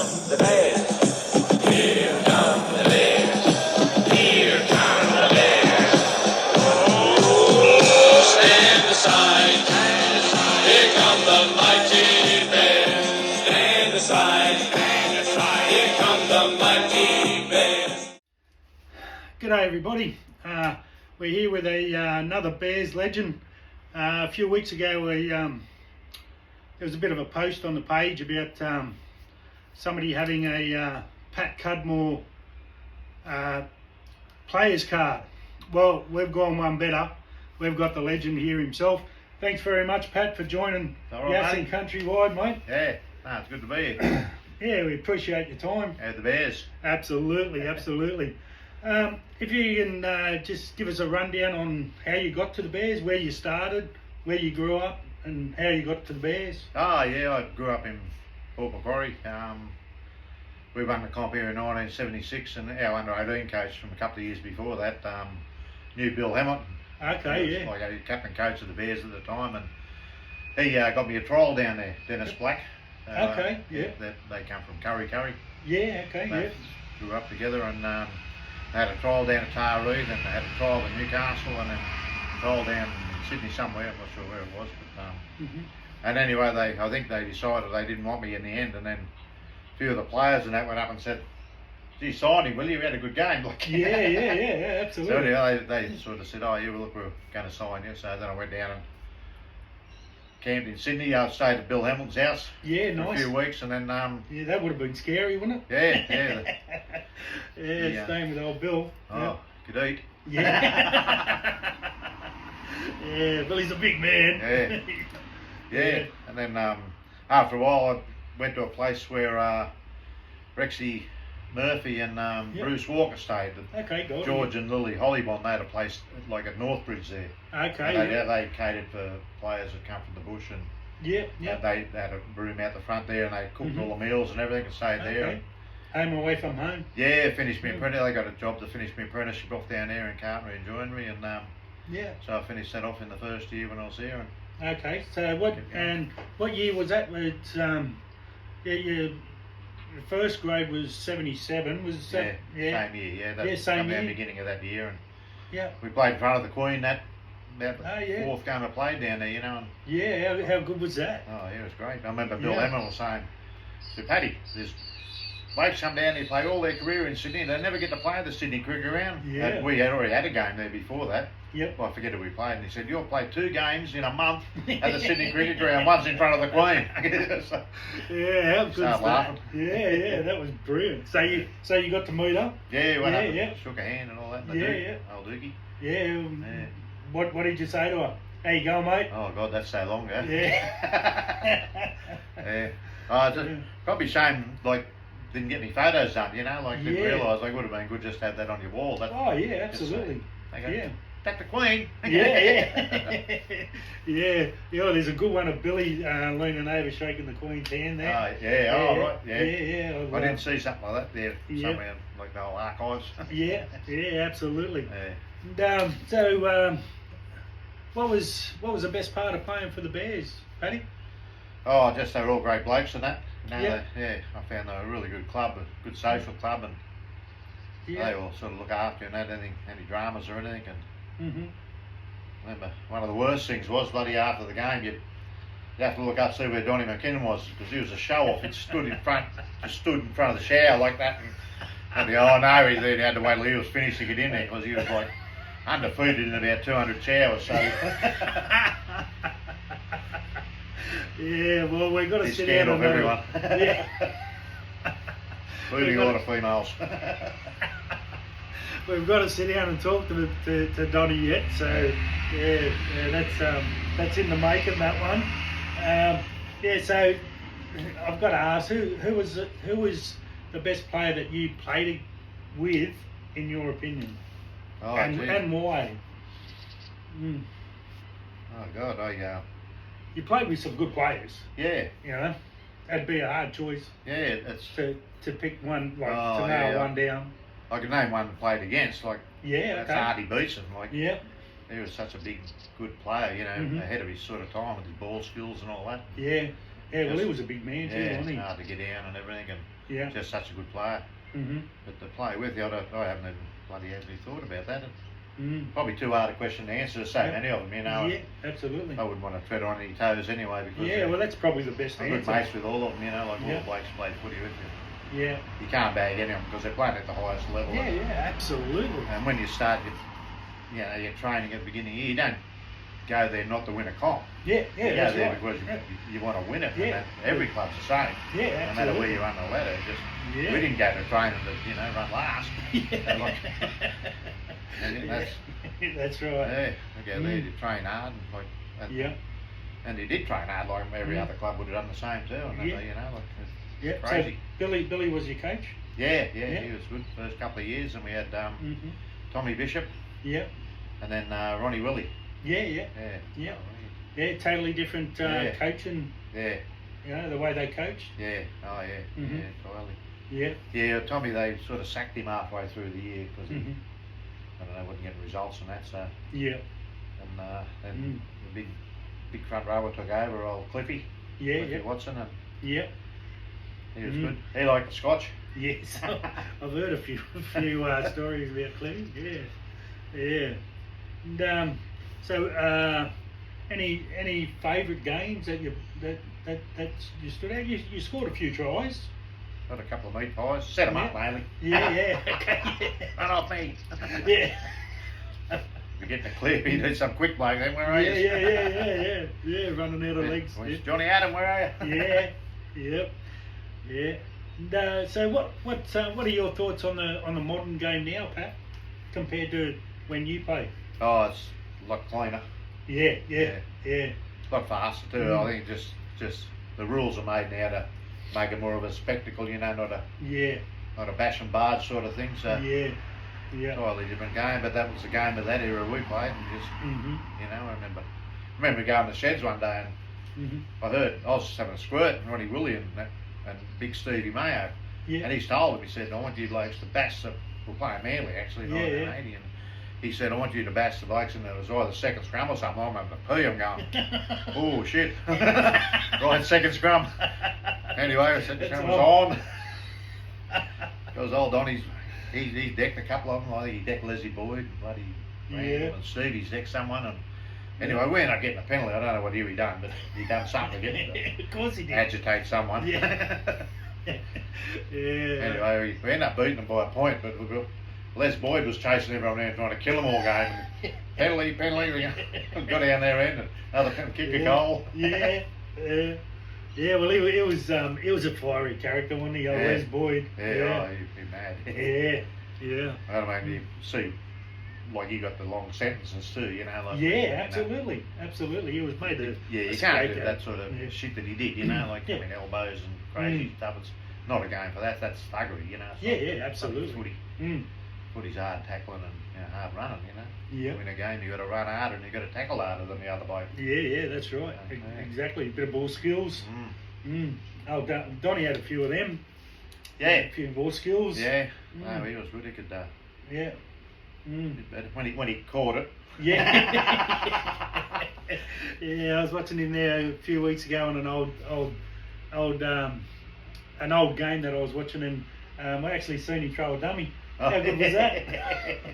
come the Bears. Here come the Bears. Here come the Bears. Oh, stand aside. Here come the mighty Bears. Stand aside. Here come the mighty Bears. G'day everybody. We're here with another Bears legend. A few weeks ago there was a bit of a post on the page about somebody having a Pat Cudmore player's card. Well, we've gone one better. We've got the legend here himself. Thanks very much, Pat, for joining Yassing Countrywide, mate. Yeah, no, it's good to be here. Yeah, we appreciate your time. The Bears. Absolutely, absolutely. If you can just give us a rundown on how you got to the Bears, where you started, where you grew up, and how you got to the Bears. Oh, yeah, I grew up in Port Macquarie. We won the comp here in 1976, and our under-18 coach from a couple of years before that knew Bill Hamilton. Okay, He was like a captain coach of the Bears at the time, and he got me a trial down there, Dennis Black. Okay, yeah. They come from Curry. Yeah, okay, They grew up together, and they had a trial down at Taree, and they had a trial in Newcastle, and then a trial down in Sydney somewhere. I'm not sure where it was, but and anyway, I think they decided they didn't want me in the end, and then a few of the players and that went up and said, "Gee, sign him, will you? We had a good game." Like, yeah, absolutely. So anyway, they sort of said, "Oh, yeah, well, look, we're going to sign you." So then I went down and camped in Sydney. I stayed at Bill Hamilton's house for a few weeks, and then yeah, that would have been scary, wouldn't it? Yeah. Staying with old Bill. Oh, could eat. Yeah. Yeah, Billy's a big man. Yeah. And then after a while, I went to a place where Rexy Murphy and Bruce Walker stayed. Okay, good. George and Lily Hollybond, they had a place like at Northbridge there. Okay. They catered for players that come from the bush, and yeah. they had a room out the front there, and they cooked all the meals and everything and stayed there. Home away from home. Yeah, finished my apprentice. I got a job to finish my apprenticeship off down there in carpentry and joinery, and so I finished that off in the first year when I was there. And okay, so what year was that? Your first grade was 77. Was that? Same year. Yeah, same year. The beginning of that year, and yeah, we played in front of the Queen. About the fourth game I played down there, And how good was that? Oh yeah, it was great. I remember Bill Hamilton was saying to Paddy, "There's blokes come down here, play all their career in Sydney, they never get to play the Sydney cricket ground." Yeah. We had already had a game there before that. Yep. Well, I forget who we played, and he said, "You'll play 2 games in a month at the Sydney cricket ground, one's in front of the Queen." So, yeah, how good started laughing. Yeah, that was brilliant. So you got to meet up? Yeah, went up and shook a hand and all that. Old Dookie. Yeah. What did you say to her? How you going, mate? Oh God, that's so long ago. Yeah. Probably shame, like, didn't get any photos done, didn't realise it would have been good just to have that on your wall. Absolutely. That's the Queen. Yeah, there's a good one of Billy leaning over shaking the Queen's hand there. Right. Yeah. I didn't see something like that there somewhere, like the old archives. Yeah, absolutely. Yeah. And so what was the best part of playing for the Bears, Paddy? Oh, just they were all great blokes and that. Yeah. I found they were a really good club, a good social club, and they all sort of look after you and any dramas or anything. And I remember one of the worst things was bloody after the game, you have to look up see where Donnie McKinnon was, because he was a show off. He stood in front of the shower like that, and he had to wait till he was finished to get in there, because he was like undefeated in about 200 showers. So yeah, well, we've got to sit scared down of everyone. Yeah. Including a lot of females. We've got to sit down and talk to Donnie yet, so that's in the making, that one. So I've got to ask, who was the best player that you played with, in your opinion, and why? Oh God, you played with some good players. Yeah. That'd be a hard choice. Yeah, it's to pick one, to nail one down. I could name one I played against, that's Artie Beeson. He was such a big, good player, ahead of his sort of time with his ball skills and all that. Yeah. Yeah, well, he was a big man too, Yeah, wasn't he? hard to get down and everything, and Yeah. just such a good player. But to play with you, I haven't even bloody actually thought about that. Probably too hard a question to answer. So many of them, you know. Yeah, absolutely. I wouldn't want to tread on any toes anyway because Yeah, well, that's probably the best I'm good answer. mates with all of them, you know, like all Yeah. the blokes play footy with you. Yeah. You can't bag any of them because they're playing at the highest level. Yeah, yeah, absolutely. And when you start, your training at the beginning of the year, you don't go there not to win a comp. Yeah, yeah, You go that's there right. because you want to win it. Yeah. And every club's the same. Yeah, No matter where absolutely. you're on the ladder. Yeah. We didn't go to training to run last. Yeah. And that's That's right. yeah. We go there to train hard and Yeah. And he did train hard like every other club would have done the same too. And Yeah. it's Yeah. crazy. So Billy was your coach? Yeah, Yeah. he was good first couple of years, and we had Mm-hmm. Tommy Bishop, Yeah. and then Ronnie Willie. Yeah, yeah. Yeah, Yeah. Yeah, totally different Yeah. coaching, yeah, you know, the way they coached. yeah. Oh yeah, Mhm. yeah, totally. Yeah. Yeah, Tommy, they sort of sacked him halfway through the year because he, Mm-hmm. I don't know, wasn't getting results and that. So, Yeah. and then the big front rower took over, old Cliffy, Yeah, Cliffy yeah. Watson, and Yeah. he was Mm. good. He liked the Scotch. Yes. I've heard a few stories about Clem. Yeah. Yeah. And so any favourite games that you stood out? You scored a few tries. Got a couple of meat pies. Set them up, Yeah. mainly. Yeah, yeah. Okay. Run off me. Yeah. You're getting it clear. You need some quick bloke then. Where are Yeah, you? yeah. Yeah, running out of legs. Where's Yeah. Johnny Adam, where are you? Yeah. Yep. Yeah. And, so what are your thoughts on the modern game now, Pat, compared to when you played? Oh, it's a lot cleaner. Yeah. Yeah. Yeah. A lot faster too. I think just the rules are made now to make it more of a spectacle, not a bash and barge sort of thing. So Yeah. Yeah. totally different game. But that was the game of that era we played, and just Mhm. I remember going to the sheds one day and Mhm. I heard I was just having a squirt, and Ronnie William and Big Stevie Mayo, Yeah. and he's told him, he said, I want you blokes to bash the, we're playing Manly actually, Yeah, yeah. 1980, and he said, I want you to bash the blokes, and it was either second scrum or something. I'm having a pee, I'm going, oh shit, right, second scrum. Anyway, second scrum was on. Because old Donnie's, he's decked a couple of them, I think he decked Leslie Boyd, bloody Randall, and Stevie's decked someone, and anyway, we ended up getting a penalty. I don't know what he done, but he done something to get Of course he did. agitate someone. Yeah. Yeah. Anyway, we ended up beating them by a point, but Les Boyd was chasing everyone around trying to kill them all game. Penalty, we got down their end and another kick a goal. Yeah. Yeah, well, he was a fiery character, wasn't he? Les Boyd. Yeah, oh, he'd be mad. Yeah. I mean, you see, like he got the long sentences too, like. Yeah, absolutely. He was made a Yeah, you a can't do scapegoat. that sort of shit that he did, like Yeah. I mean, elbows and crazy stuff. It's not a game for that. That's thuggery, It's Yeah, not absolutely. Footy. Mm. Footy's hard tackling and hard running, Yeah. To win a game, you got to run harder and you got to tackle harder than the other bloke. Yeah, that's right. Yeah. Exactly. A bit of ball skills. Oh, Donnie had a few of them. Yeah. A few ball skills. Yeah. No, he was good. He could. Yeah. When he caught it. Yeah. Yeah, I was watching him there a few weeks ago on an old game that I was watching, and I actually seen him throw a dummy. How good was that?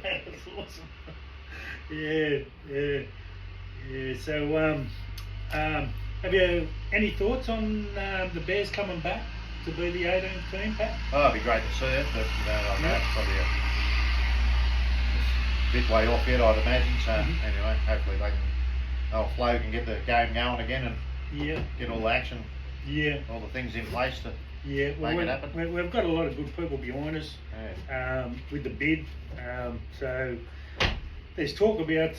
That's awesome. Yeah. So, have you any thoughts on the Bears coming back to be the 18th team, Pat? Oh, it'd be great to see it, but I know it's probably a bit way off yet, I'd imagine. So anyway, hopefully Flo can get the game going again and get all the action, all the things in place to make it happen. We've got a lot of good people behind us with the bid. So there's talk about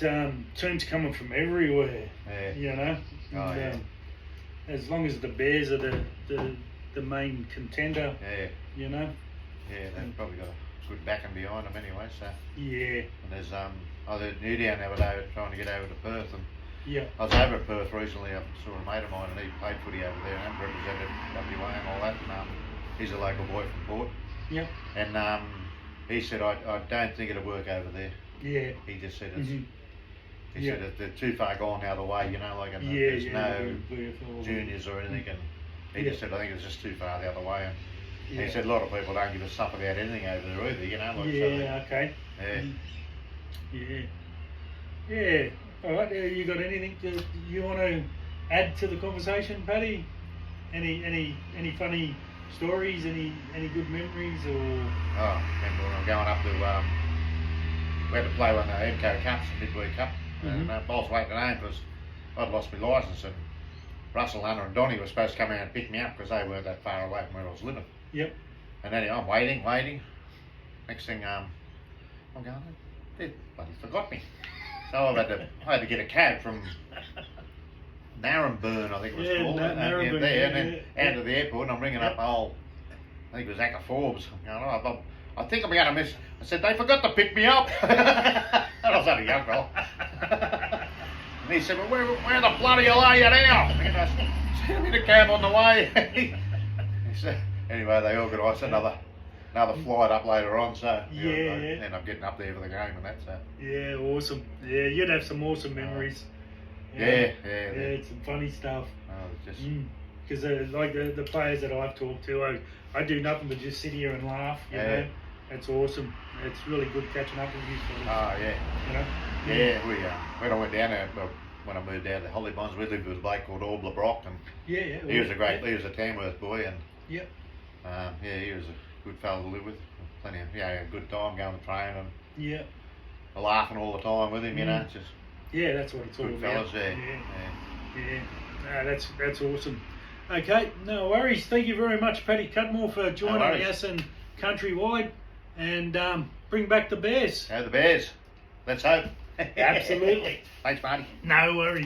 teams coming from everywhere. Oh, And, as long as the Bears are the main contender, Yeah, they've probably got a good backing behind them anyway. So yeah, and there's I heard Newdown the other day trying to get over to Perth, and yeah, I was over at Perth recently. I saw a mate of mine, and he played footy over there and represented WA and all that. And he's a local boy from Port. yeah, And he said, I don't think it'll work over there. yeah. He just said it's. Mhm. He said they're too far gone the other way, and there's no VFL. juniors or anything, and He Yeah. just said, I think it was just too far the other way. And Yeah. he said, a lot of people don't give a stuff about anything over there either, you know. Like, Yeah, okay. yeah. Yeah. Yeah. All right. You got anything you want to add to the conversation, Paddy? Any funny stories? Any good memories or? Oh, remember when I was going up to, we had to play one of the MCO Cups, Midweek Cup, and I was waiting home because I'd lost my licence, and Russell, Hunter and Donnie were supposed to come out and pick me up because they weren't that far away from where I was living. Yep. And anyway, I'm waiting. Next thing, I'm going, they bloody forgot me. So I had to get a cab from Narrabeen, I think it was called. Narrabeen, there, and then yeah. out to the airport, and I'm ringing up old, I think it was Acker Forbes. I'm going, oh, I think I'm going to miss. I said, they forgot to pick me up. And I was only a young girl. And he said, well, where the bloody hell are you now? And I said, send me the cab on the way. He said, anyway, they organised another flight up later on, so I ended up getting up there for the game and that. So. Yeah, awesome. Yeah, you'd have some awesome memories. Yeah. Some funny stuff. Oh, just because like the players that I've talked to, I do nothing but just sit here and laugh. You know, it's awesome. It's really good catching up with you. Oh yeah. You know. Yeah, we when I went down there, when I moved down to Hollybonds, we lived with a bloke called Orbler Brock, and he was a Tamworth boy, and yep. He was a good fellow to live with. Plenty of a good time going to train and laughing all the time with him. You know, just that's what it's all good about. fellas. Yeah. No, that's awesome. Okay, no worries. Thank you very much, Paddy Cudmore, for joining us in Countrywide, and bring back the Bears. The Bears. Let's hope. Absolutely. Thanks, Marty. No worries.